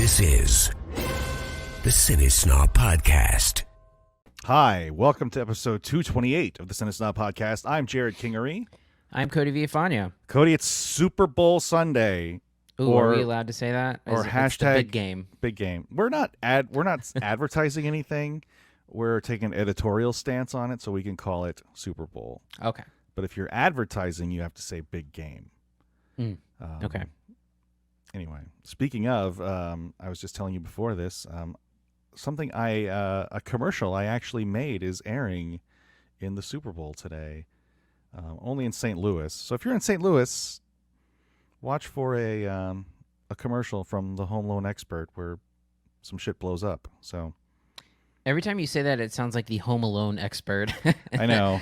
This is the CineSnob Podcast. Hi, welcome to episode 228 of the CineSnob Podcast. I'm Jerrod Kingery. I'm Cody Villafana. Cody, it's Super Bowl Sunday. Ooh, are we allowed to say that? Or hashtag the big game. Big game. We're not advertising anything. We're taking an editorial stance on it, so we can call it Super Bowl. Okay. But if you're advertising, you have to say big game. Okay. Anyway, speaking of, I was just telling you before this, a commercial I actually made is airing in the Super Bowl today, only in St. Louis. So if you're in St. Louis, watch for a commercial from the Home Loan Expert where some shit blows up. So every time you say that, it sounds like the Home Alone Expert. I know.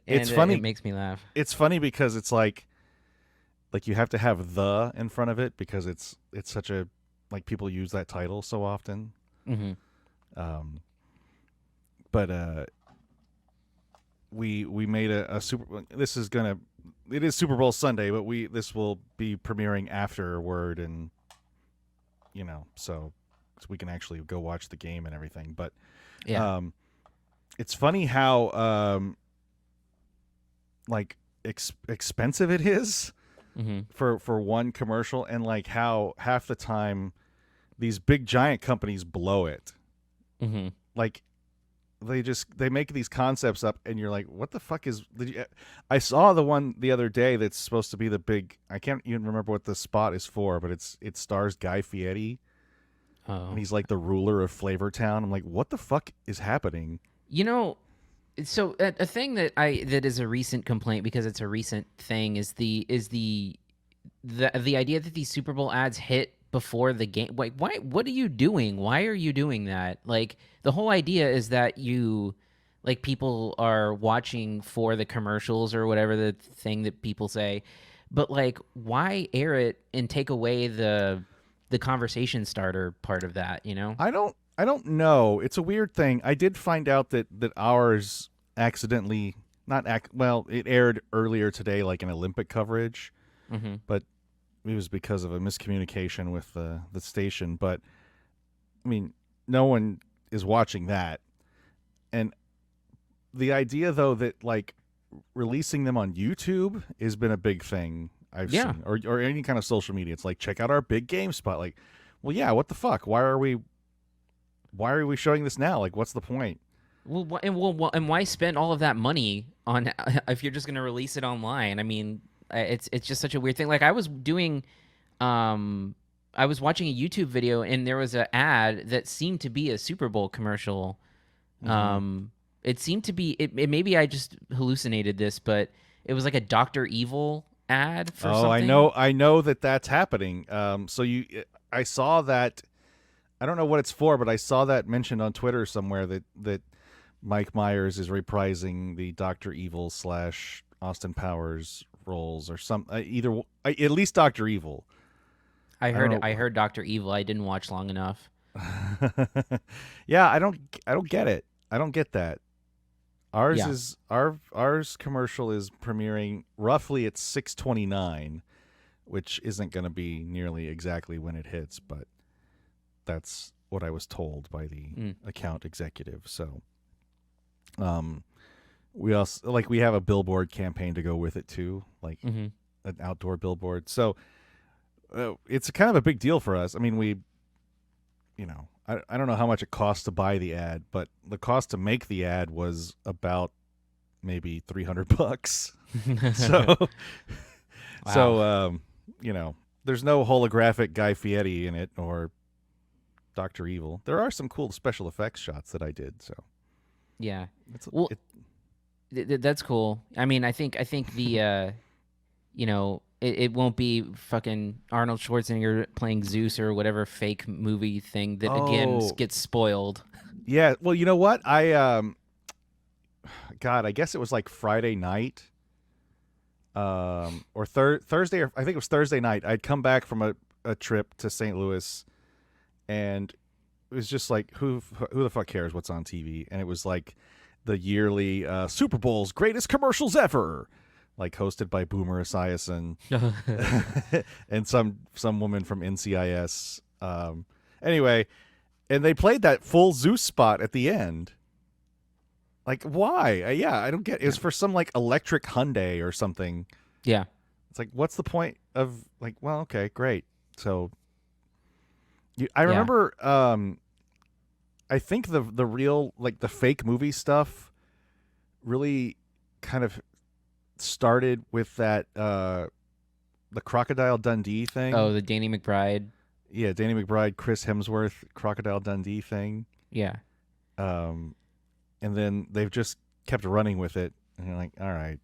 It's funny. It makes me laugh. It's funny because it's like you have to have the in front of it because it's such a, like, people use that title so often. Mm-hmm. But we made a super. It is Super Bowl Sunday, but this will be premiering afterward, and so we can actually go watch the game and everything. But yeah, it's funny how expensive it is. mm-hmm. for one commercial, and like how half the time these big giant companies blow it. Mm-hmm. Like they make these concepts up and you're like, what the fuck is I saw the one the other day that's supposed to be the big, I can't even remember what the spot is for, but it stars Guy Fieri. Oh. And he's like the ruler of Flavortown. I'm like, what the fuck is happening? So a thing that is a recent complaint, because it's a recent thing, is the idea that these Super Bowl ads hit before the game. Like, why? What are you doing? Why are you doing that? Like, the whole idea is that people are watching for the commercials or whatever the thing that people say, but like, why air it and take away the conversation starter part of that? I don't know. It's a weird thing. I did find out that ours accidentally it aired earlier today, like in Olympic coverage, mm-hmm. but it was because of a miscommunication with the station. But I mean, no one is watching that. And the idea, though, that like releasing them on YouTube has been a big thing I've seen, or any kind of social media. It's like, check out our big game spot. Like, well, yeah, what the fuck? Why are we showing this now? Like, what's the point? And why spend all of that money on if you're just going to release it online? I mean, it's just such a weird thing. Like, I was watching a YouTube video, and there was an ad that seemed to be a Super Bowl commercial. Mm-hmm. It seemed to be it. Maybe I just hallucinated this, but it was like a Dr. Evil ad for something. I know that's happening. I saw that. I don't know what it's for, but I saw that mentioned on Twitter somewhere that Mike Myers is reprising the Dr. Evil / Austin Powers roles, or at least Dr. Evil. I heard Dr. Evil. I didn't watch long enough. Yeah, I don't get it. I don't get that. Ours Yeah. is ours commercial is premiering roughly at 6:29, which isn't going to be nearly exactly when it hits, but that's what I was told by the account executive. So, we also we have a billboard campaign to go with it too, like Mm-hmm. an outdoor billboard. So, it's kind of a big deal for us. I mean, I don't know how much it costs to buy the ad, but the cost to make the ad was about maybe $300. So, Wow. So, there's no holographic Guy Fieri in it or Dr. Evil. There are some cool special effects shots that I did. So, Yeah. That's cool. I mean, I think the it won't be fucking Arnold Schwarzenegger playing Zeus or whatever fake movie thing that again gets spoiled. Yeah. Well, you know what? I guess it was like Friday night, or Thursday, or I think it was Thursday night. I'd come back from a trip to St. Louis, and it was just like, who the fuck cares what's on TV? And it was like the yearly Super Bowl's greatest commercials ever, like hosted by Boomer Esiason and some woman from NCIS. Anyway, and they played that full Zeus spot at the end. Like, why? Yeah, I don't get it. It was for some, like, electric Hyundai or something. Yeah. It's like, what's the point of, like, well, okay, great. So, I remember, I think the real, like, the fake movie stuff really kind of started with that, the Crocodile Dundee thing. Oh, the Danny McBride. Yeah, Danny McBride, Chris Hemsworth, Crocodile Dundee thing. Yeah. And then they've just kept running with it, and you're like, all right.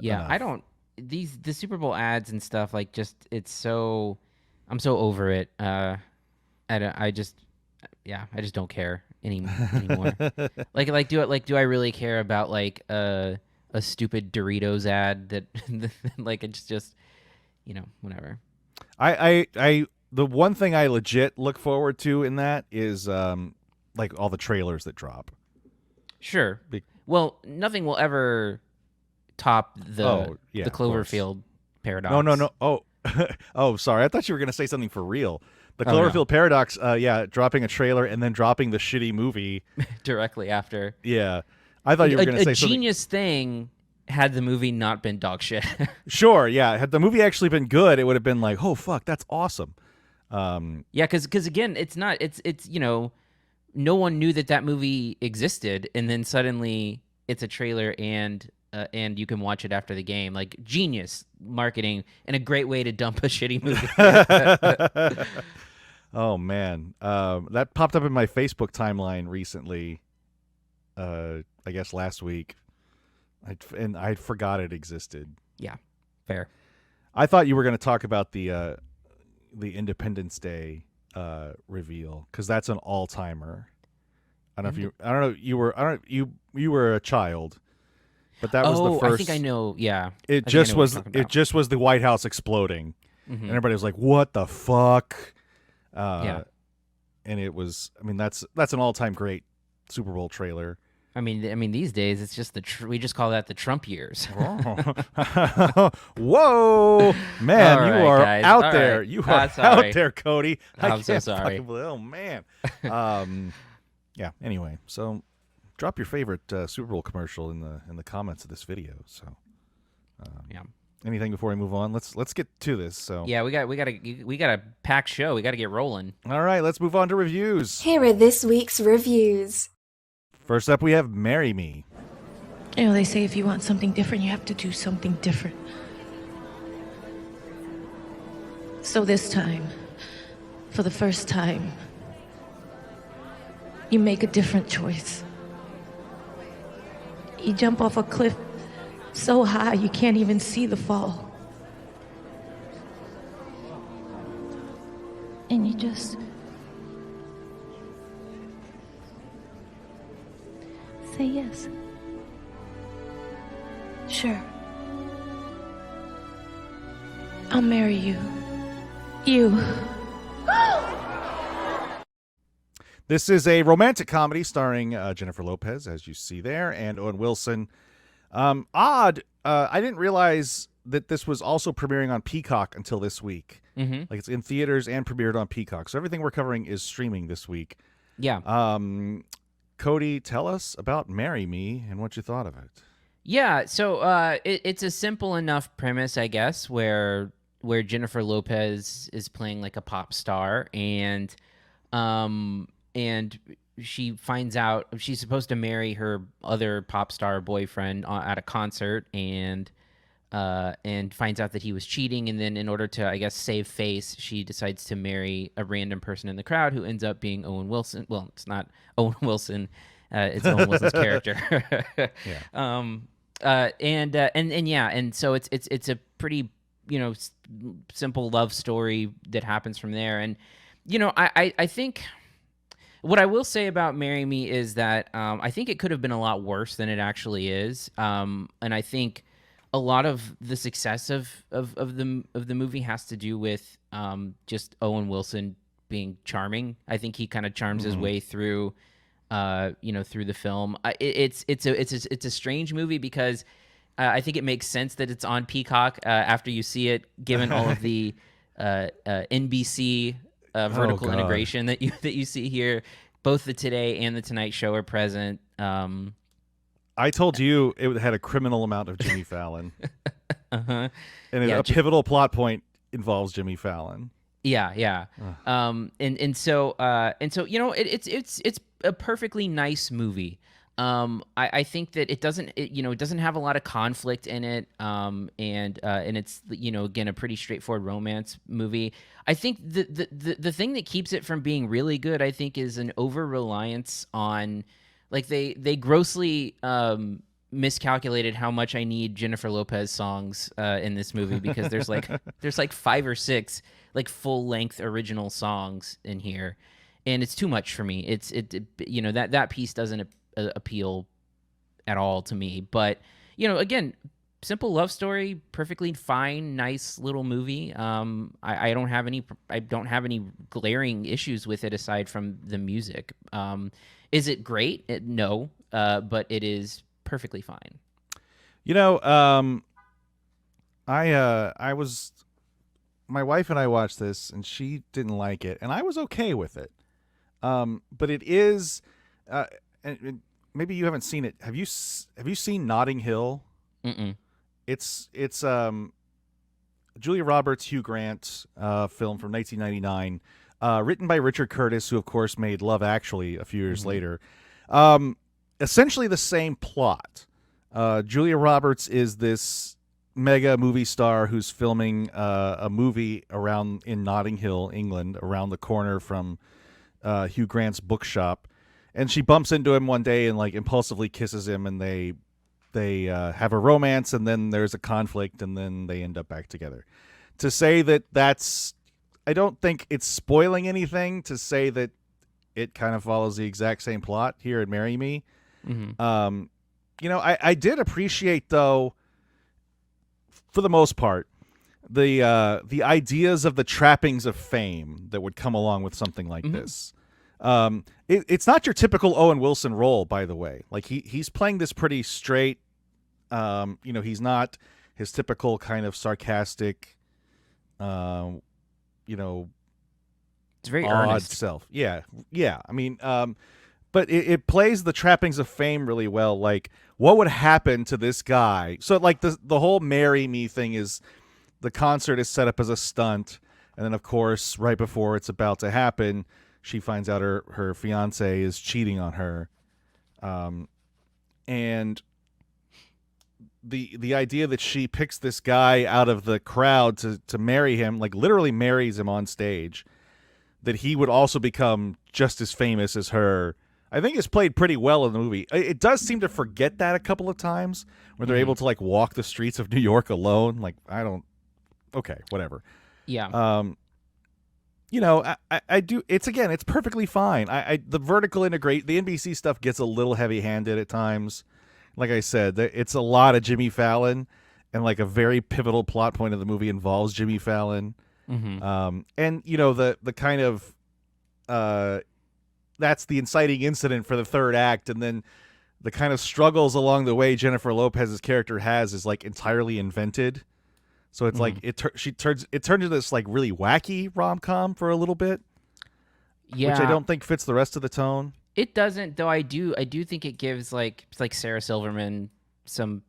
Yeah, enough. the Super Bowl ads and stuff, like, just, I'm so over it. I just don't care anymore. Do I really care about, like, a stupid Doritos ad that like, it's just, whatever. The one thing I legit look forward to in that is like all the trailers that drop. Sure. Well, nothing will ever top the Cloverfield paradox. No. Oh, sorry. I thought you were going to say something for real. The Oh, no. Cloverfield paradox, dropping a trailer and then dropping the shitty movie. Directly after. Yeah. I thought you were going to say something. A genius thing had the movie not been dog shit. Sure, yeah. Had the movie actually been good, it would have been like, oh, fuck, that's awesome. Yeah, because again, it's no one knew that movie existed, and then suddenly it's a trailer and you can watch it after the game. Like, genius marketing and a great way to dump a shitty movie. Oh man, that popped up in my Facebook timeline recently. I guess last week, I forgot it existed. Yeah, fair. I thought you were going to talk about the Independence Day reveal, because that's an all timer. You were a child, but that was the first. I think I know. Yeah, it just was the White House exploding, and everybody was like, "What the fuck?" Yeah, and it was. I mean, that's an all time great Super Bowl trailer. I mean, these days it's just we just call that the Trump years. Whoa, man, All you right, are guys. out All there. right. You are Sorry. out there, Cody. I'm so sorry. Oh man. Yeah. Anyway, so drop your favorite Super Bowl commercial in the comments of this video. So, Yeah. Anything before we move on? Let's get to this. So Yeah, we got a packed show. We got to get rolling. all right, let's move on to reviews. Here are this week's reviews. First up, we have "Marry Me." You know, they say if you want something different, you have to do something different. So this time, for the first time, you make a different choice. You jump off a cliff so high you can't even see the fall. And you just say yes. Sure. I'll marry you. You. This is a romantic comedy starring Jennifer Lopez, as you see there, and Owen Wilson. Odd. I didn't realize that this was also premiering on Peacock until this week. Mm-hmm. Like, it's in theaters and premiered on Peacock. So everything we're covering is streaming this week. Yeah. Cody, tell us about "Marry Me" and what you thought of it. Yeah, so it's a simple enough premise, I guess, where Jennifer Lopez is playing like a pop star, and she finds out she's supposed to marry her other pop star boyfriend at a concert, and finds out that he was cheating, and then in order to, I guess, save face, she decides to marry a random person in the crowd who ends up being Owen Wilson. Well, it's not Owen Wilson. It's Owen Wilson's character. Yeah. And so it's a pretty, simple love story that happens from there. And, I think what I will say about "Marry Me" is that I think it could have been a lot worse than it actually is. And I think a lot of the success of the movie has to do with just Owen Wilson being charming. I think he kind of charms his way through through the film. It's a strange movie because I think it makes sense that it's on Peacock after you see it, given all of the NBC vertical God. integration that you see here. Both the Today and the Tonight Show are present. I told you it had a criminal amount of Jimmy Fallon, Uh-huh. and Yeah, a pivotal plot point involves Jimmy Fallon. Yeah. So it's a perfectly nice movie. I think that it doesn't have a lot of conflict in it. And it's again a pretty straightforward romance movie. I think the thing that keeps it from being really good, I think, is an over reliance on, like, they grossly miscalculated how much I need Jennifer Lopez songs in this movie, because there's like 5 or 6 like full length original songs in here, and it's too much for me. That piece doesn't appeal at all to me. But again, simple love story, perfectly fine, nice little movie. I don't have any glaring issues with it aside from the music. Is it great? No, but it is perfectly fine. My wife and I watched this, and she didn't like it, and I was okay with it. But it is, and maybe you haven't seen it. Have you seen Notting Hill? Mm-mm. It's Julia Roberts, Hugh Grant film from 1999, written by Richard Curtis, who of course made Love Actually a few years later. Essentially the same plot. Julia Roberts is this mega movie star who's filming a movie in Notting Hill, England, around the corner from Hugh Grant's bookshop, and she bumps into him one day and like impulsively kisses him, and they have a romance, and then there's a conflict, and then they end up back together. To say that's, I don't think it's spoiling anything to say that it kind of follows the exact same plot here in Marry Me. Mm-hmm. I did appreciate, though, for the most part, the ideas of the trappings of fame that would come along with something like this. It's not your typical Owen Wilson role, by the way. Like he's playing this pretty straight. He's not his typical kind of sarcastic, it's very odd earnest self. Yeah. I mean, but it plays the trappings of fame really well. Like, what would happen to this guy? So, like, the whole Marry Me thing is, the concert is set up as a stunt, and then, of course, right before it's about to happen, she finds out her fiance is cheating on her. And the idea that she picks this guy out of the crowd to marry him, like literally marries him on stage, that he would also become just as famous as her, I think is played pretty well in the movie. It does seem to forget that a couple of times, where they're able to like walk the streets of New York alone. Like, okay, whatever. Yeah. I do. It's perfectly fine. The vertical integrate, the NBC stuff gets a little heavy-handed at times. Like I said, it's a lot of Jimmy Fallon, and like a very pivotal plot point of the movie involves Jimmy Fallon. Mm-hmm. And the kind of that's the inciting incident for the third act, and then the kind of struggles along the way Jennifer Lopez's character has is like entirely invented. So it's like it turned into this like really wacky rom-com for a little bit, Yeah. which I don't think fits the rest of the tone. It doesn't, though. I do think it gives like Sarah Silverman some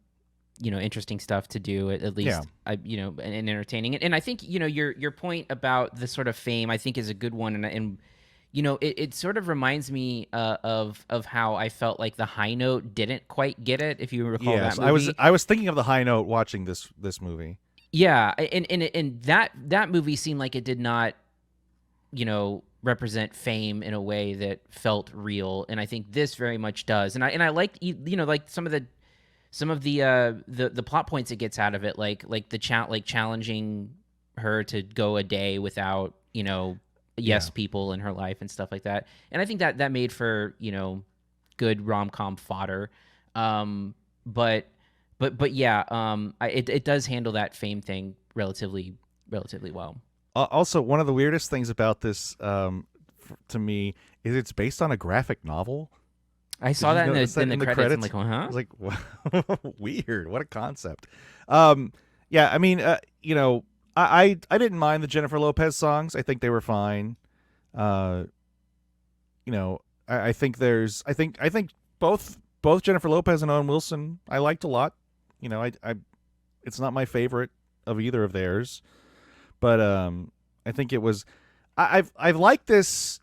interesting stuff to do, at least. Yeah. And entertaining. And I think your point about the sort of fame, I think, is a good one. And it sort of reminds me of how I felt like The High Note didn't quite get it, if you recall that movie. I was thinking of The High Note watching this movie. Yeah, and that movie seemed like it did not, represent fame in a way that felt real, and I think this very much does. And I liked, like some of the plot points it gets out of it, like challenging her to go a day without people in her life and stuff like that. And I think that made for good rom-com fodder. But yeah, it does handle that fame thing relatively well. Also, one of the weirdest things about this, to me, is it's based on a graphic novel. I saw that in the credits. I'm like, huh? I was like, wow, weird. What a concept. Yeah, I mean, I didn't mind the Jennifer Lopez songs. I think they were fine. You know, I think both Jennifer Lopez and Owen Wilson I liked a lot. You know, I it's not my favorite of either of theirs, but I think it was I've liked this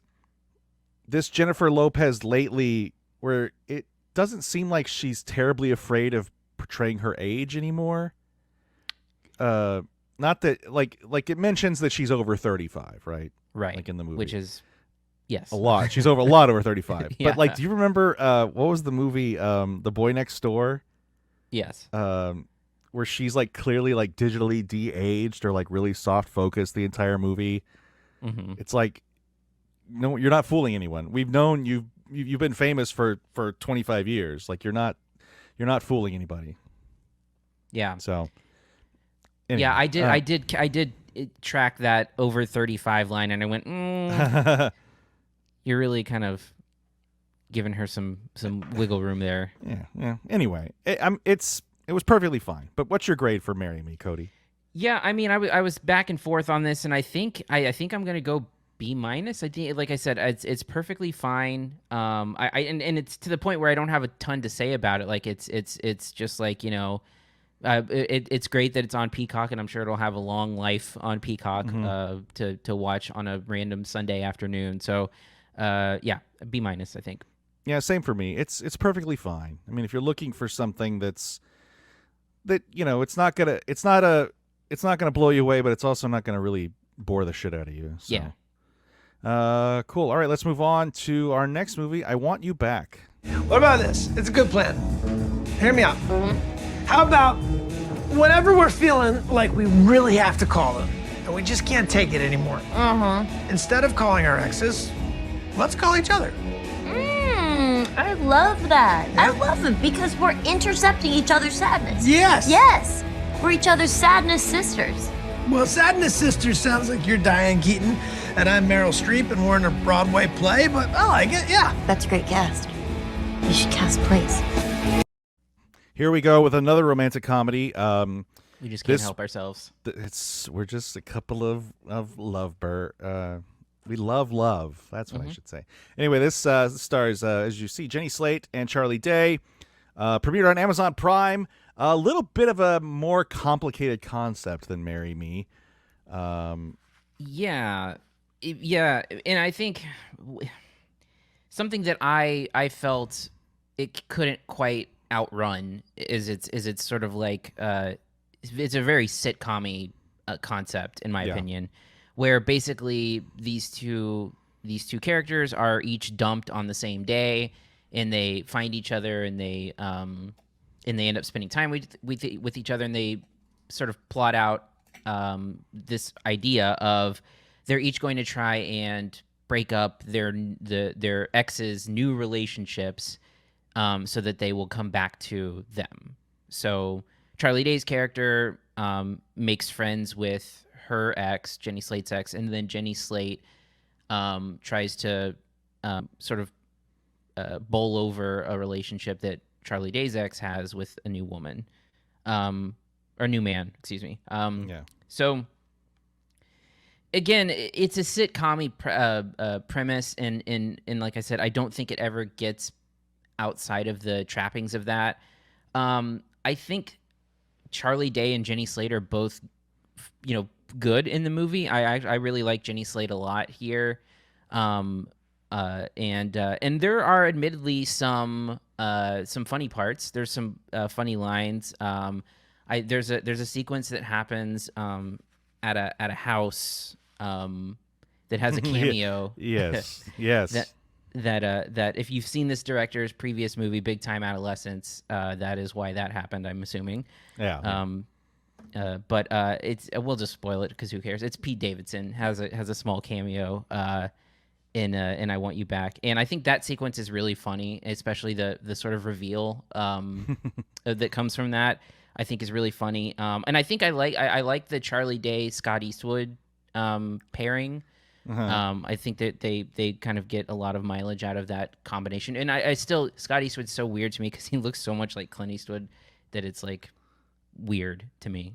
Jennifer Lopez lately, where it doesn't seem like she's terribly afraid of portraying her age anymore. Not that like it mentions that she's over 35, right? Right. Like in the movie. Which is yes. A lot. She's a lot over 35. Yeah. But like, do you remember what was the movie The Boy Next Door? Yes. Where she's like clearly like digitally de-aged or like really soft focused the entire movie. Mm-hmm. It's like, no, you're not fooling anyone. We've known you've been famous for 25 years. Like you're not fooling anybody. Yeah. So anyway, yeah, I did track that over 35 line, and I went, you're really kind of giving her some wiggle room there. Yeah. Anyway, it was perfectly fine. But what's your grade for Marry Me, Cody? Yeah, I mean, I was back and forth on this, and I think I'm gonna go B-. I think, like I said, it's perfectly fine. And it's to the point where I don't have a ton to say about it. Like it's just like, you know, it's great that it's on Peacock, and I'm sure it'll have a long life on Peacock to watch on a random Sunday afternoon. So, yeah, B-, I think. Yeah, same for me. It's perfectly fine. I mean, if you're looking for something that you know, it's not gonna blow you away, but it's also not gonna really bore the shit out of you. So. Yeah. Cool. All right, let's move on to our next movie, I Want You Back. What about this? It's a good plan. Hear me out. How about whenever we're feeling like we really have to call them and we just can't take it anymore, instead of calling our exes, let's call each other. I love that. Yeah. I love it because we're intercepting each other's sadness. Yes. Yes. We're each other's sadness sisters. Well, Sadness Sisters sounds like you're Diane Keaton and I'm Meryl Streep and we're in a Broadway play, but I like it, yeah. That's a great cast. You should cast plays. Here we go with another romantic comedy. We just can't help ourselves. We're just a couple of we love love. That's what I should say. Anyway, this stars, as you see, Jenny Slate and Charlie Day. Premiered on Amazon Prime. A little bit of a more complicated concept than Marry Me. Yeah, and I think something that I felt it couldn't quite outrun is it's sort of like it's a very sitcom-y concept in my opinion, where basically these two characters are each dumped on the same day, and they find each other, and they end up spending time with each other, and they sort of plot out this idea of they're each going to try and break up their ex's new relationships, so that they will come back to them. So Charlie Day's character makes friends with her ex, Jenny Slate's ex, and then Jenny Slate tries to sort of bowl over a relationship that Charlie Day's ex has with a new woman, or new man, excuse me. So again, it's a sitcom premise, and like I said, I don't think it ever gets outside of the trappings of that. I think Charlie Day and Jenny Slate are both, you know, good in the movie. I really like Jenny Slate a lot here. And there are admittedly some funny parts. There's some funny lines. There's a sequence that happens at a house that has a cameo. Yes. that if you've seen this director's previous movie, Big Time Adolescence, that is why that happened, I'm assuming. Yeah. But it's we'll just spoil it because who cares? It's Pete Davidson has a small cameo in I Want You Back, and I think that sequence is really funny, especially the sort of reveal that comes from that. I think is really funny, and I think I like the Charlie Day Scott Eastwood pairing. I think that they kind of get a lot of mileage out of that combination, and I still Scott Eastwood's so weird to me because he looks so much like Clint Eastwood that it's like weird to me.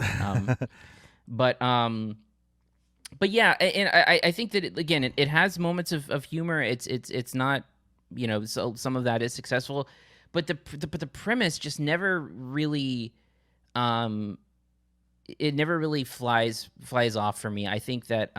But But yeah, and I think that it has moments of humor. It's not, so some of that is successful, but the premise just never really, it never really flies off for me. I think that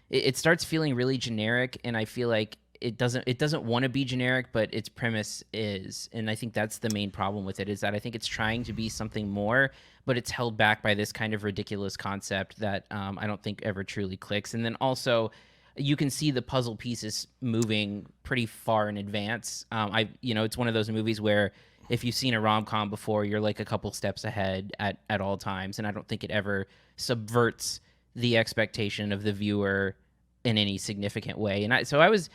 it starts feeling really generic, and I feel like it doesn't want to be generic, but its premise is, and I think that's the main problem with it, is that I think it's trying to be something more, but it's held back by this kind of ridiculous concept that I don't think ever truly clicks. And then also, you can see the puzzle pieces moving pretty far in advance. It's one of those movies where if you've seen a rom-com before, you're like a couple steps ahead at all times, and I don't think it ever subverts the expectation of the viewer in any significant way. And I was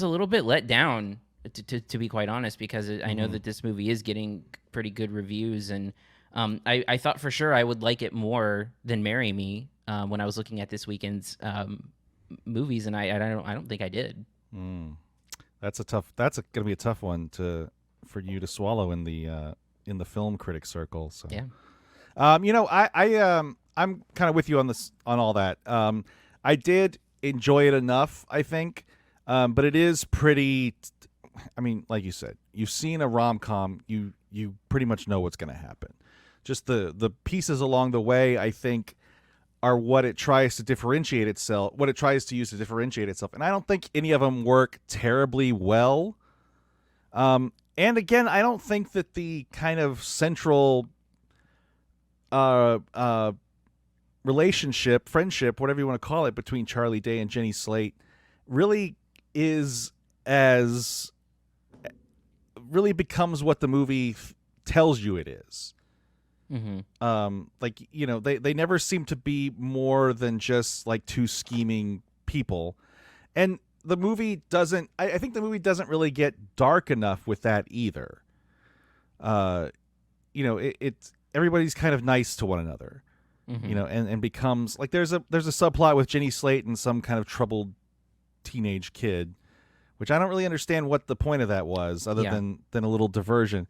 a little bit let down, to be quite honest, because I know that this movie is getting pretty good reviews, and I thought for sure I would like it more than Marry Me when I was looking at this weekend's movies, and I don't think I did. That's gonna be a tough one for you to swallow in the film critic circle. So yeah, I'm kind of with you on all that. I did enjoy it enough, I think, but it is pretty. I mean, like you said, you've seen a rom-com, you pretty much know what's going to happen. Just the pieces along the way, I think, are what it tries to differentiate itself. What it tries to use to differentiate itself, and I don't think any of them work terribly well. And again, I don't think that the kind of central relationship, friendship, whatever you want to call it, between Charlie Day and Jenny Slate really becomes what the movie tells you it is. They never seem to be more than just like two scheming people, and the movie doesn't. I think the movie doesn't really get dark enough with that either. It's everybody's kind of nice to one another, and becomes like there's a subplot with Jenny Slate and some kind of troubled teenage kid, which I don't really understand what the point of that was, other than a little diversion.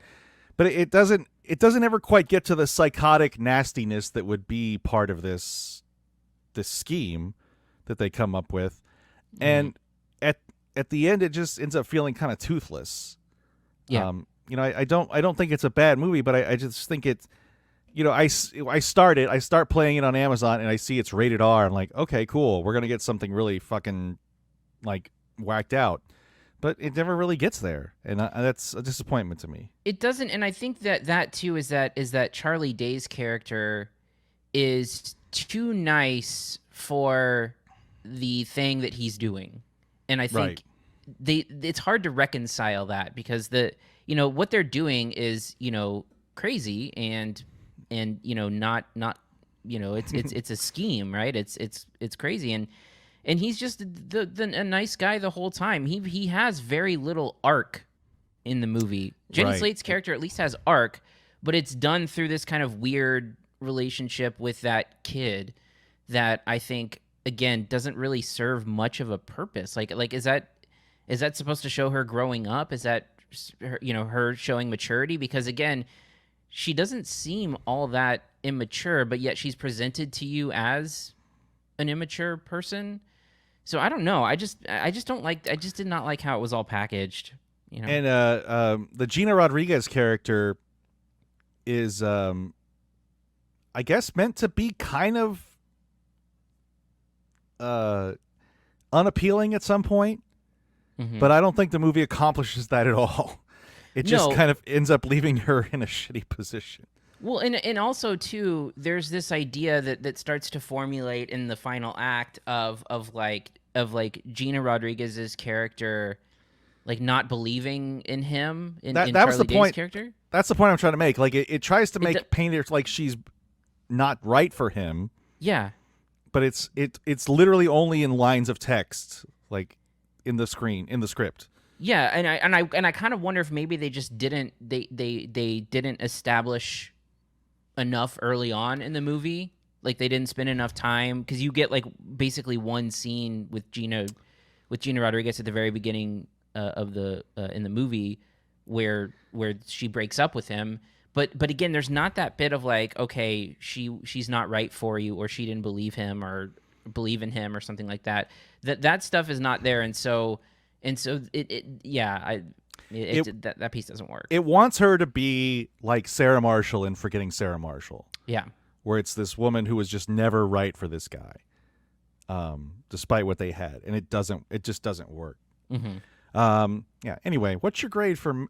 But it doesn't ever quite get to the psychotic nastiness that would be part of this scheme that they come up with, and at the end it just ends up feeling kind of toothless. Yeah. I don't think it's a bad movie, but I just think it's, I start playing it on Amazon and I see it's rated R. I'm like, okay, cool, we're gonna get something really fucking like whacked out. But it never really gets there, and that's a disappointment to me. It doesn't, and I think that too is that Charlie Day's character is too nice for the thing that he's doing, and I think it's hard to reconcile that, because what they're doing is crazy and not it's a scheme, right? It's crazy, and he's just a nice guy the whole time. He has very little arc in the movie. Jenny Slate's character at least has arc, but it's done through this kind of weird relationship with that kid that I think, again, doesn't really serve much of a purpose. Like is that supposed to show her growing up? Is that her showing maturity? Because again, she doesn't seem all that immature, but yet she's presented to you as an immature person. So I don't know. I just did not like how it was all packaged. And the Gina Rodriguez character is, I guess, meant to be kind of unappealing at some point, but I don't think the movie accomplishes that at all. It just kind of ends up leaving her in a shitty position. Well, and also too, there's this idea that starts to formulate in the final act of Gina Rodriguez's character, like not believing in him in that Charlie was the Day's point. Character. That's the point I'm trying to make. Like it tries to paint her like she's not right for him. Yeah, but it's literally only in lines of text, like in the script. Yeah, and I kind of wonder if maybe they just didn't establish enough early on in the movie. Like they didn't spend enough time, because you get like basically one scene with Gina Rodriguez at the very beginning of the in the movie where she breaks up with him. But again, there's not that bit of like, okay, she's not right for you, or she didn't believe him, or believe in him or something like that. That stuff is not there, and so that piece doesn't work. It wants her to be like Sarah Marshall in Forgetting Sarah Marshall. Yeah. Where it's this woman who was just never right for this guy, despite what they had, and it just doesn't work. Mm-hmm. Yeah. Anyway, what's your grade for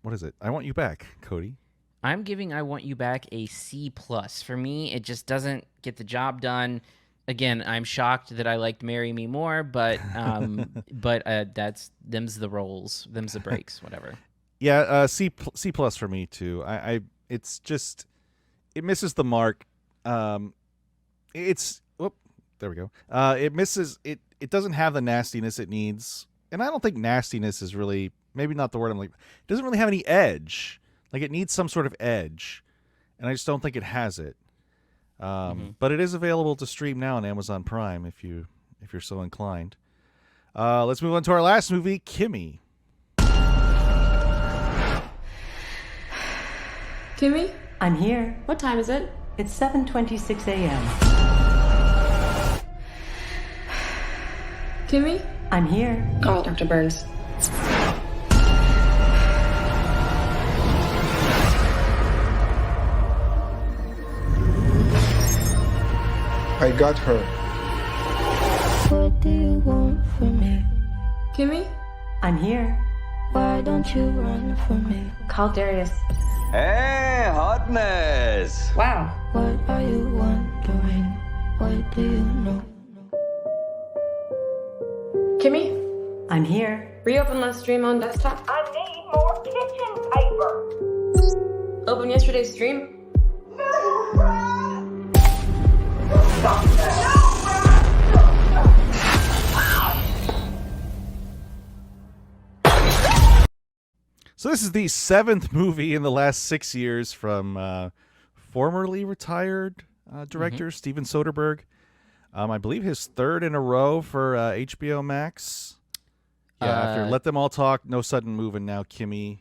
what is it? I Want You Back, Cody. I'm giving I Want You Back a C+. For me, it just doesn't get the job done. Again, I'm shocked that I liked Marry Me more, but them's the rolls, them's the breaks, whatever. Yeah, C+ for me too. It's just, it misses the mark. There we go. It misses it. It doesn't have the nastiness it needs, and I don't think nastiness is really, maybe not the word I'm like. It doesn't really have any edge. Like, it needs some sort of edge, and I just don't think it has it. But it is available to stream now on Amazon Prime if you're so inclined. Let's move on to our last movie, KIMI. KIMI? I'm here. What time is it? It's 7:26 a.m. KIMI? I'm here. Call Dr. Burns. I got her. What do you want from me? KIMI? I'm here. Why don't you run from me? Call Darius. Hey, hotness! Wow. What are you wondering? What do you know? KIMI? I'm here. Reopen last stream on desktop. I need more kitchen paper. Open yesterday's stream. So this is the 7th movie in the last 6 years from formerly retired director Steven Soderbergh. I believe his 3rd in a row for HBO Max. Yeah, after Let Them All Talk, No Sudden Move, and now KIMI.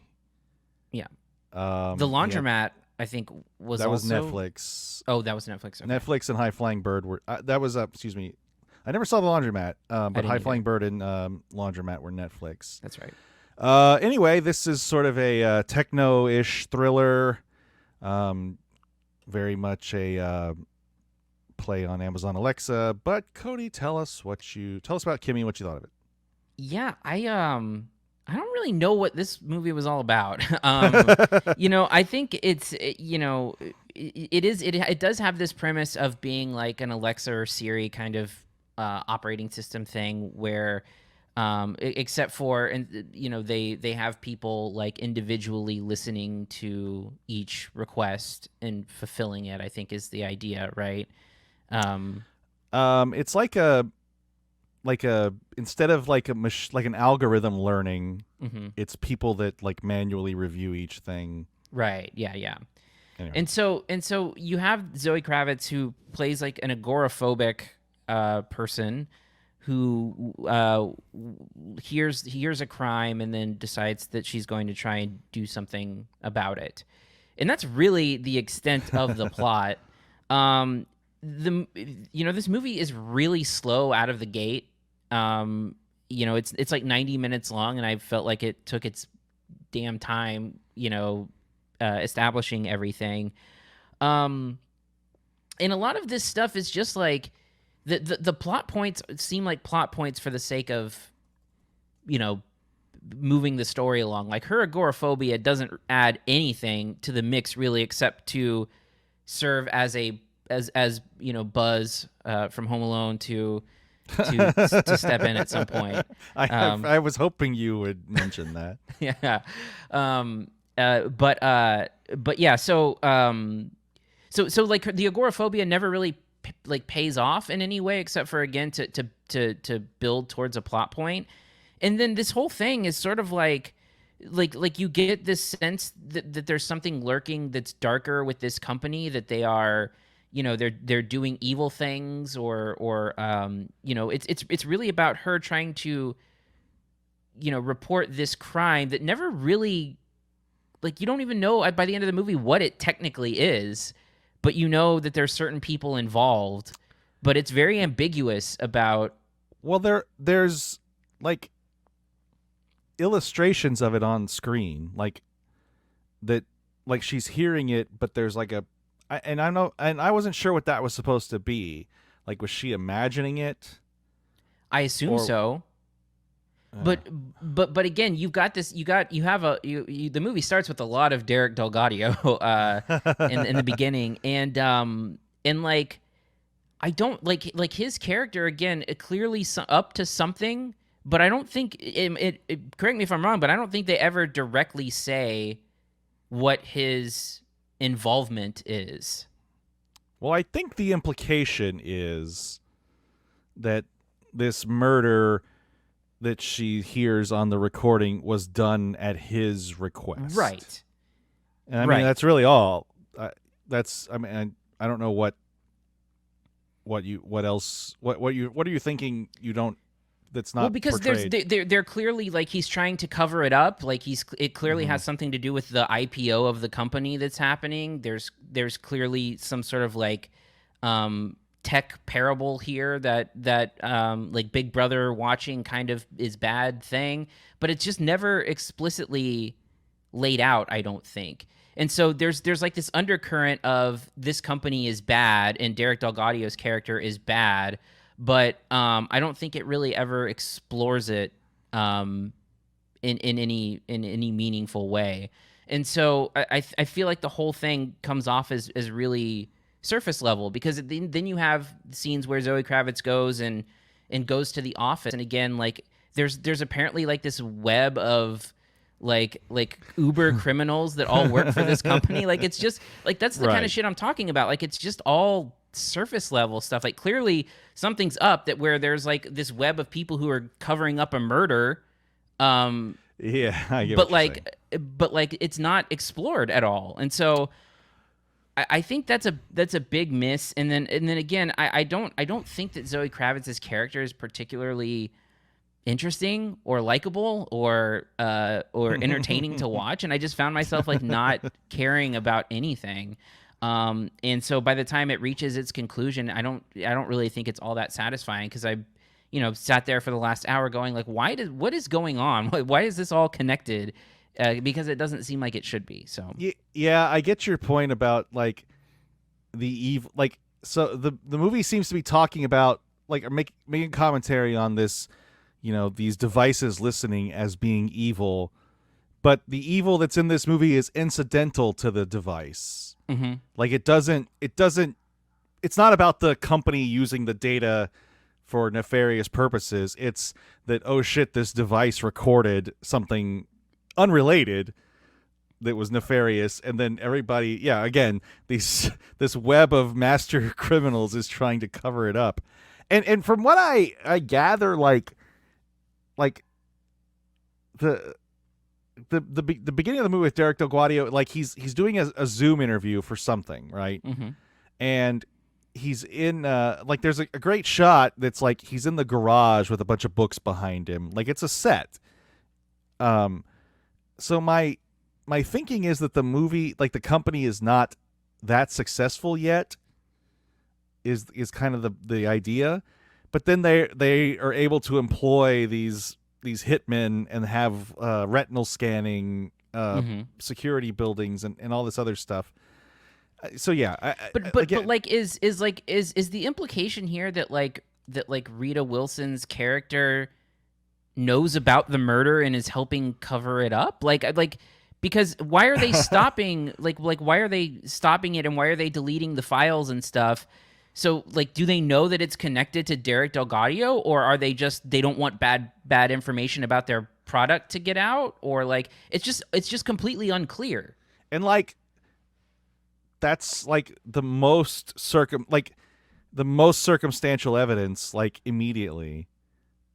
Yeah. The Laundromat, I think, was that also... was Netflix. Oh, that was Netflix. Okay. Netflix and High Flying Bird were... that was, excuse me. I never saw The Laundromat, but High Flying Bird and Laundromat were Netflix. That's right. Anyway, this is sort of a techno-ish thriller. Very much a play on Amazon Alexa. But Cody, tell us about KIMI, what you thought of it. Yeah, I don't really know what this movie was all about. I think it does have this premise of being like an Alexa or Siri kind of operating system thing where except for they have people like individually listening to each request and fulfilling it, I think is the idea, right? It's like instead of like an algorithm learning, it's people that like manually review each thing. Right. Yeah. Anyway. And so you have Zoe Kravitz, who plays like an agoraphobic person who hears a crime and then decides that she's going to try and do something about it. And that's really the extent of the plot. This movie is really slow out of the gate. It's like 90 minutes long, and I felt like it took its damn time, establishing everything. And a lot of this stuff is just like the plot points seem like plot points for the sake of, moving the story along. Like, her agoraphobia doesn't add anything to the mix really, except to serve as Buzz from Home Alone to step in at some point. I was hoping you would mention that. Yeah. But yeah. So like the agoraphobia never really pays off in any way, except for, again, to build towards a plot point. And then this whole thing is sort of like you get this sense that there's something lurking that's darker with this company, that they are, they're doing evil things, or it's really about her trying to, report this crime that never really, like, you don't even know by the end of the movie what it technically is, but that there's certain people involved. but it's very ambiguous about. Well, there's like illustrations of it on screen, like that, like she's hearing it, but there's like I wasn't sure what that was supposed to be. Like, was she imagining it? I assume so. But again, you've got this. The movie starts with a lot of Derek Delgadio in the beginning, and like I don't like his character again. It clearly up to something, but I don't think it. Correct me if I'm wrong, but I don't think they ever directly say what his involvement is. Well, I think the implication is that this murder that she hears on the recording was done at his request. Right. And I mean, that's really all. I don't know what are you thinking you don't, that's not because portrayed? they're clearly like he's trying to cover it up. Like it clearly has something to do with the IPO of the company that's happening. There's clearly some sort of like tech parable here that like Big Brother watching kind of is bad thing, but it's just never explicitly laid out, I don't think. And so there's like this undercurrent of this company is bad and Derek Delgadio's character is bad, but I don't think it really ever explores it in any meaningful way. And so I feel like the whole thing comes off as really surface level, because then you have scenes where Zoe Kravitz goes and goes to the office, and again, like there's apparently like this web of like Uber criminals that all work for this company. Like it's just like that's the kind of shit I'm talking about. Like it's just all surface level stuff. Like clearly something's up that where there's like this web of people who are covering up a murder. Yeah, I get but what but like it's not explored at all, and so I think that's a big miss. And then again, I don't think that Zoe Kravitz's character is particularly interesting or likable or entertaining to watch, and I just found myself like not caring about anything. And so by the time it reaches its conclusion, I don't really think it's all that satisfying, because I sat there for the last hour going like, what is going on? Why is this all connected? Because it doesn't seem like it should be. So yeah, I get your point about like the evil. Like, so the movie seems to be talking about like making commentary on this, these devices listening as being evil, but the evil that's in this movie is incidental to the device. Mm-hmm. Like it doesn't. It's not about the company using the data for nefarious purposes. It's that, oh shit, this device recorded something unrelated that was nefarious, and then everybody, again, this web of master criminals is trying to cover it up, and from what I gather, like the beginning of the movie with Derek Delgadio, like he's doing a Zoom interview for something, right? Mm-hmm. And he's in like there's a great shot that's like he's in the garage with a bunch of books behind him, like it's a set. So my thinking is that the movie, like the company, is not that successful yet. Is kind of the idea, but then they are able to employ these hitmen and have retinal scanning, security buildings and all this other stuff. So yeah, but like is the implication here that Rita Wilson's character knows about the murder and is helping cover it up? Like because why are they stopping like why are they stopping it, and why are they deleting the files and stuff? So like, do they know that it's connected to Derek Delgadio, or are they they don't want bad information about their product to get out, or like it's just completely unclear? And like that's like the most circumstantial evidence, like immediately.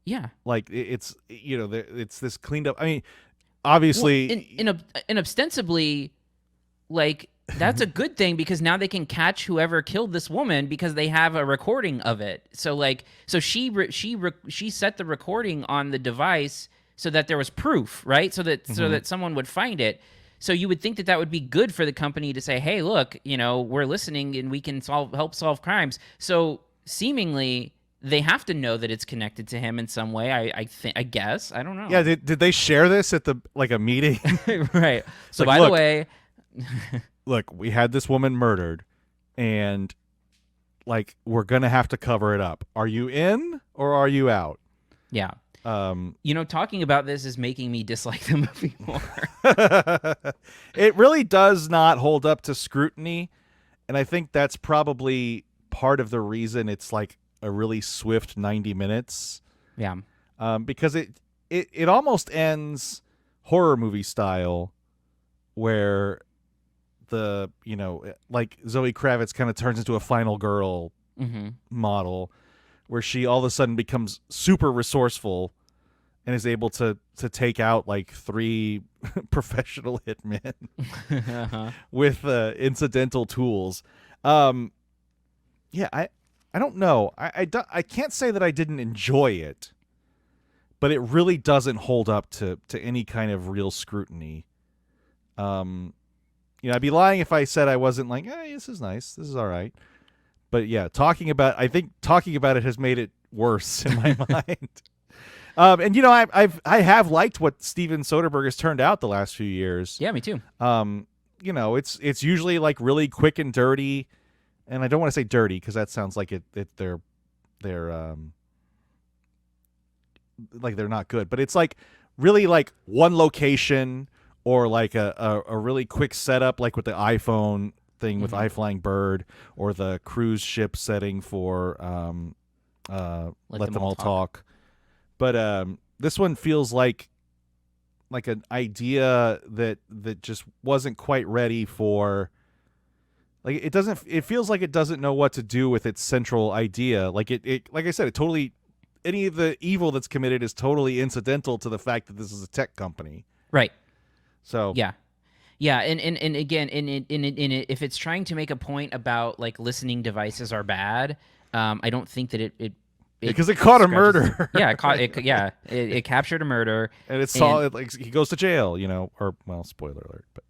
Yeah, like it's it's this cleaned up. I mean, obviously, and ostensibly, like that's a good thing, because now they can catch whoever killed this woman because they have a recording of it. So she set the recording on the device so that there was proof, right? So that someone would find it. So you would think that would be good for the company to say, hey, look, we're listening and we can help solve crimes. So seemingly they have to know that it's connected to him in some way. I guess. I don't know. Yeah, did they share this at a meeting? Right. So like, by the way, look, we had this woman murdered, and like we're gonna have to cover it up. Are you in or are you out? Yeah. Talking about this is making me dislike the movie more. It really does not hold up to scrutiny, and I think that's probably part of the reason it's like a really swift 90 minutes. Yeah. Because it almost ends horror movie style, where like Zoe Kravitz kind of turns into a final girl model, where she all of a sudden becomes super resourceful and is able to take out like 3 professional hitmen with incidental tools. Yeah, I don't know. I can't say that I didn't enjoy it, but it really doesn't hold up to any kind of real scrutiny. I'd be lying if I said I wasn't like, hey, this is nice. This is all right. But yeah, I think talking about it has made it worse in my mind. I have liked what Steven Soderbergh has turned out the last few years. Yeah, me too. It's usually like really quick and dirty, and I don't want to say dirty because that sounds like they're like they're not good, but it's like really like one location or like a really quick setup, like with the iPhone thing with iFlying Bird, or the cruise ship setting for Let Them All Talk. But this one feels like an idea that just wasn't quite ready for. Like it feels like it doesn't know what to do with its central idea. Like it like I said, it totally, any of the evil that's committed is totally incidental to the fact that this is a tech company. Right. So yeah, and again, if it's trying to make a point about like listening devices are bad, I don't think that it because it caught a murder. Yeah, it captured a murder, and it saw it, like he goes to jail, or well, spoiler alert, but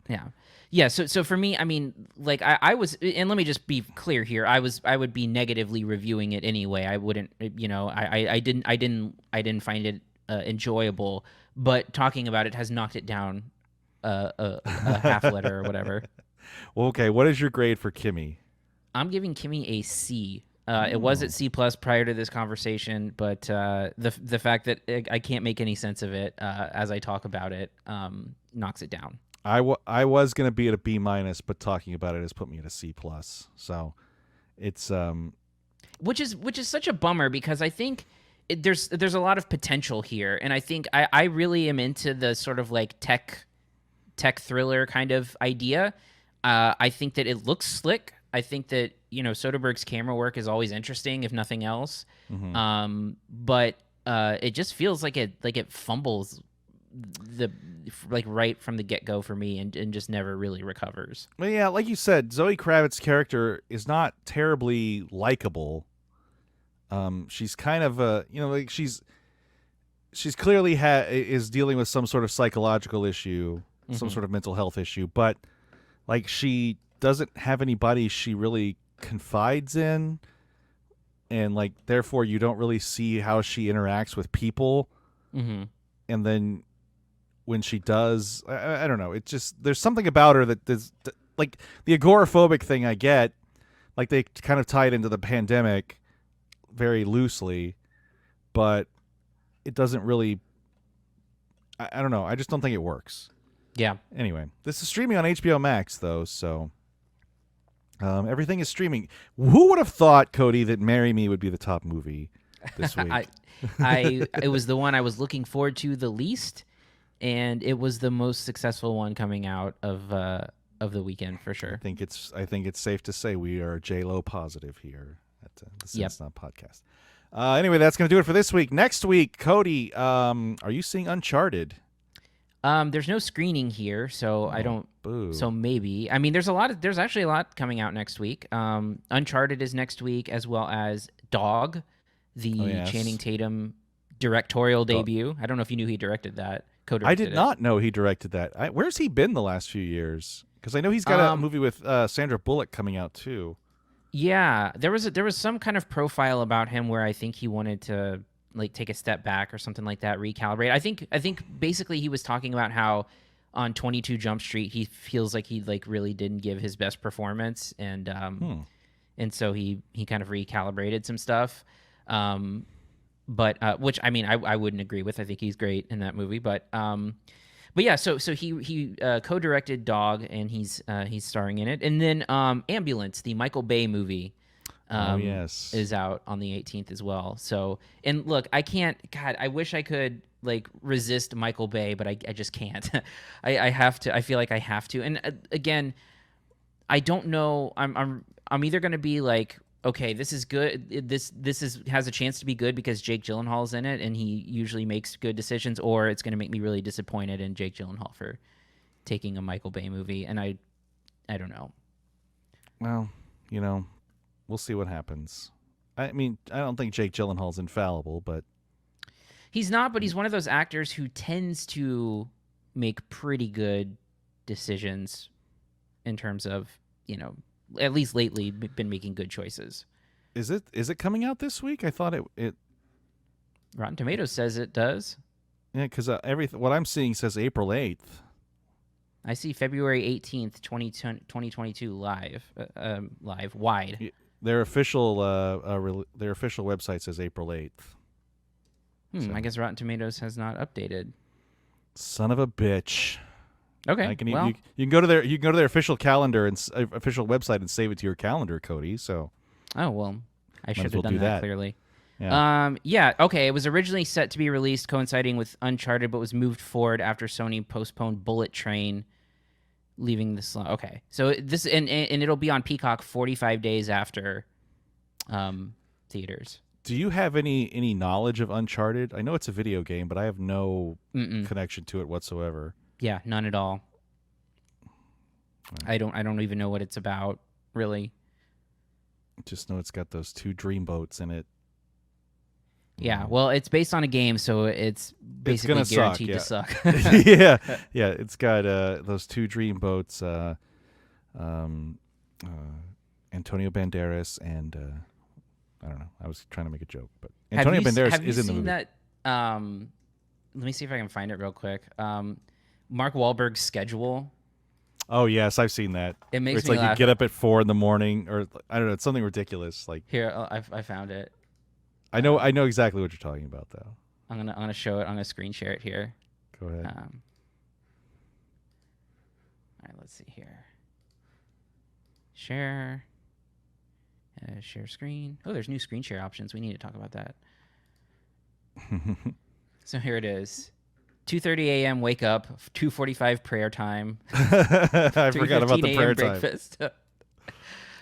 yeah. So for me, I mean, like I was, and let me just be clear here, I would be negatively reviewing it anyway. I wouldn't, I didn't find it enjoyable, but talking about it has knocked it down a half letter or whatever. Well, okay, what is your grade for KIMI? I'm giving KIMI a C. It was at C+ prior to this conversation, but the fact that I can't make any sense of it as I talk about it knocks it down. I was going to be at a B-, but talking about it has put me at a C+. So it's which is such a bummer, because I think there's a lot of potential here, and I think I really am into the sort of like tech thriller kind of idea. I think that it looks slick. I think that Soderbergh's camera work is always interesting, if nothing else. But it just feels like it fumbles right from the get-go for me, and just never really recovers. Well, yeah, like you said, Zoe Kravitz's character is not terribly likable. She's kind of like she's clearly is dealing with some sort of psychological issue, some sort of mental health issue, but like she doesn't have anybody she really confides in, and like therefore you don't really see how she interacts with people. And then when she does, I don't know, it just, there's something about her that there's like the agoraphobic thing I get, like they kind of tie it into the pandemic very loosely, but it doesn't really, I don't know, I just don't think it works. Yeah. Anyway, this is streaming on HBO Max though, so everything is streaming. Who would have thought, Cody, that Marry Me would be the top movie this week? It was the one I was looking forward to the least, and it was the most successful one coming out of the weekend for sure. I think it's safe to say we are J.Lo positive here at the CineSnob Podcast. Anyway, that's going to do it for this week. Next week, Cody, are you seeing Uncharted? There's no screening here, so I don't. Boo. So maybe. I mean, there's actually a lot coming out next week. Uncharted is next week, as well as Dog, the Channing Tatum directorial debut. I don't know if you knew he directed that. I did not know he directed that. Where's he been the last few years? Because I know he's got a movie with Sandra Bullock coming out too. Yeah, there was some kind of profile about him where I think he wanted to like take a step back or something like that, recalibrate. I think basically he was talking about how on 22 Jump Street he feels like he like really didn't give his best performance, and so he kind of recalibrated some stuff. But which I mean I wouldn't agree with. I think he's great in that movie, but yeah. So he co-directed Dog, and he's starring in it, and then Ambulance, the Michael Bay movie. Yes, is out on the 18th as well. So, and look, I can't. God, I wish I could like resist Michael Bay, but I just can't. I have to. I feel like I have to. And again, I don't know. I'm either going to be like, okay, this is good. This has a chance to be good because Jake Gyllenhaal's in it, and he usually makes good decisions, or it's going to make me really disappointed in Jake Gyllenhaal for taking a Michael Bay movie, and I don't know. Well, we'll see what happens. I mean, I don't think Jake Gyllenhaal's infallible, but he's not. But he's one of those actors who tends to make pretty good decisions in terms of, at least lately, been making good choices. Is it coming out this week? I thought it. Rotten Tomatoes says it does. Yeah, because what I'm seeing says April 8th. I see February 18th, 2022 live wide. Their official website says April 8th. So. I guess Rotten Tomatoes has not updated. Son of a bitch. Okay. You can go to their official calendar and official website and save it to your calendar, Cody. So. Oh well, I should have done that clearly. Yeah. Okay. It was originally set to be released coinciding with Uncharted, but was moved forward after Sony postponed Bullet Train, leaving the slot. Okay. So this and it'll be on Peacock 45 days after theaters. Do you have any knowledge of Uncharted? I know it's a video game, but I have no connection to it whatsoever. Yeah, none at all. I don't even know what it's about, really. Just know it's got those two dreamboats in it. Yeah, well, it's based on a game, so it's basically guaranteed to suck. Yeah, it's got those two dreamboats, Antonio Banderas and I don't know. I was trying to make a joke, but Antonio Banderas is in the movie. That, let me see if I can find it real quick. Mark Wahlberg's schedule. Oh yes, I've seen that. It makes it's me like laugh. You get up at 4 a.m, or I don't know. It's something ridiculous. Like here, I found it. I know exactly what you're talking about, though. I'm gonna show it. I'm gonna screen share it here. Go ahead. All right, let's see here. Share. Share screen. Oh, there's new screen share options. We need to talk about that. So here it is. 2:30 a.m. wake up. 2:45 prayer time. I forgot about the prayer breakfast.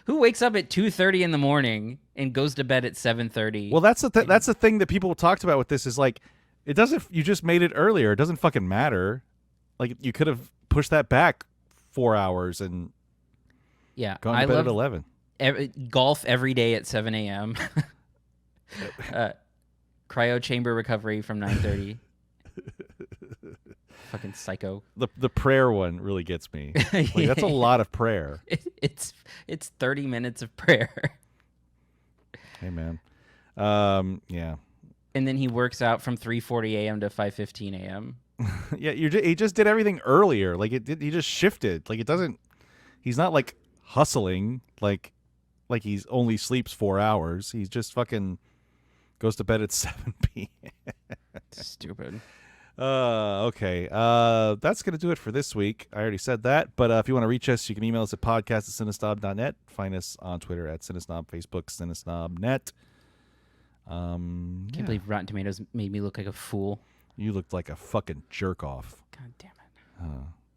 Who wakes up at 2:30 in the morning and goes to bed at 7:30? Well, that's the thing that people talked about with this is like, it doesn't. You just made it earlier. It doesn't fucking matter. Like you could have pushed that back 4 hours and gone to bed at 11. Golf every day at 7 a.m. Cryo chamber recovery from 9:30. Fucking psycho. The prayer one really gets me. Like, that's a lot of prayer. It's 30 minutes of prayer. Hey man, yeah. And then he works out from 3:40 a.m. to 5:15 a.m. Yeah, he just did everything earlier. Like he just shifted. Like it doesn't. He's not like hustling. Like he's only sleeps 4 hours. He's just fucking goes to bed at 7 p.m. Stupid. Okay. That's going to do it for this week. I already said that, but if you want to reach us, you can email us at podcast@cinesnob.net. Find us on Twitter at CineSnob, Facebook, CineSnobNet. Can't believe Rotten Tomatoes made me look like a fool. You looked like a fucking jerk off. God damn it.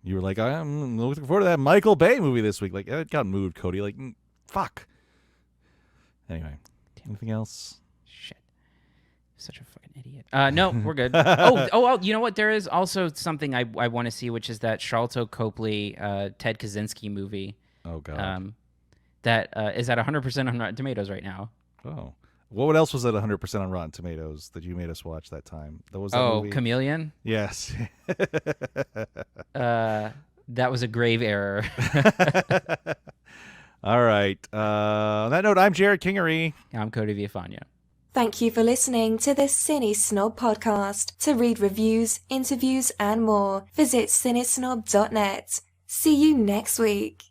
You were like, I'm looking forward to that Michael Bay movie this week. Like, it got moved, Cody. Like, fuck. Anyway, anything else? Shit. Such a fucking idiot. No, we're good. Oh, you know what? There is also something I want to see, which is that Charlton Copley, Ted Kaczynski movie. Oh, God. That is at 100% on Rotten Tomatoes right now. Oh. What else was at 100% on Rotten Tomatoes that you made us watch that time? That was that movie? Chameleon? Yes. That was a grave error. All right. On that note, I'm Jerrod Kingery. I'm Cody Villafana. Thank you for listening to the CineSnob Podcast. To read reviews, interviews, and more, visit cinesnob.net. See you next week.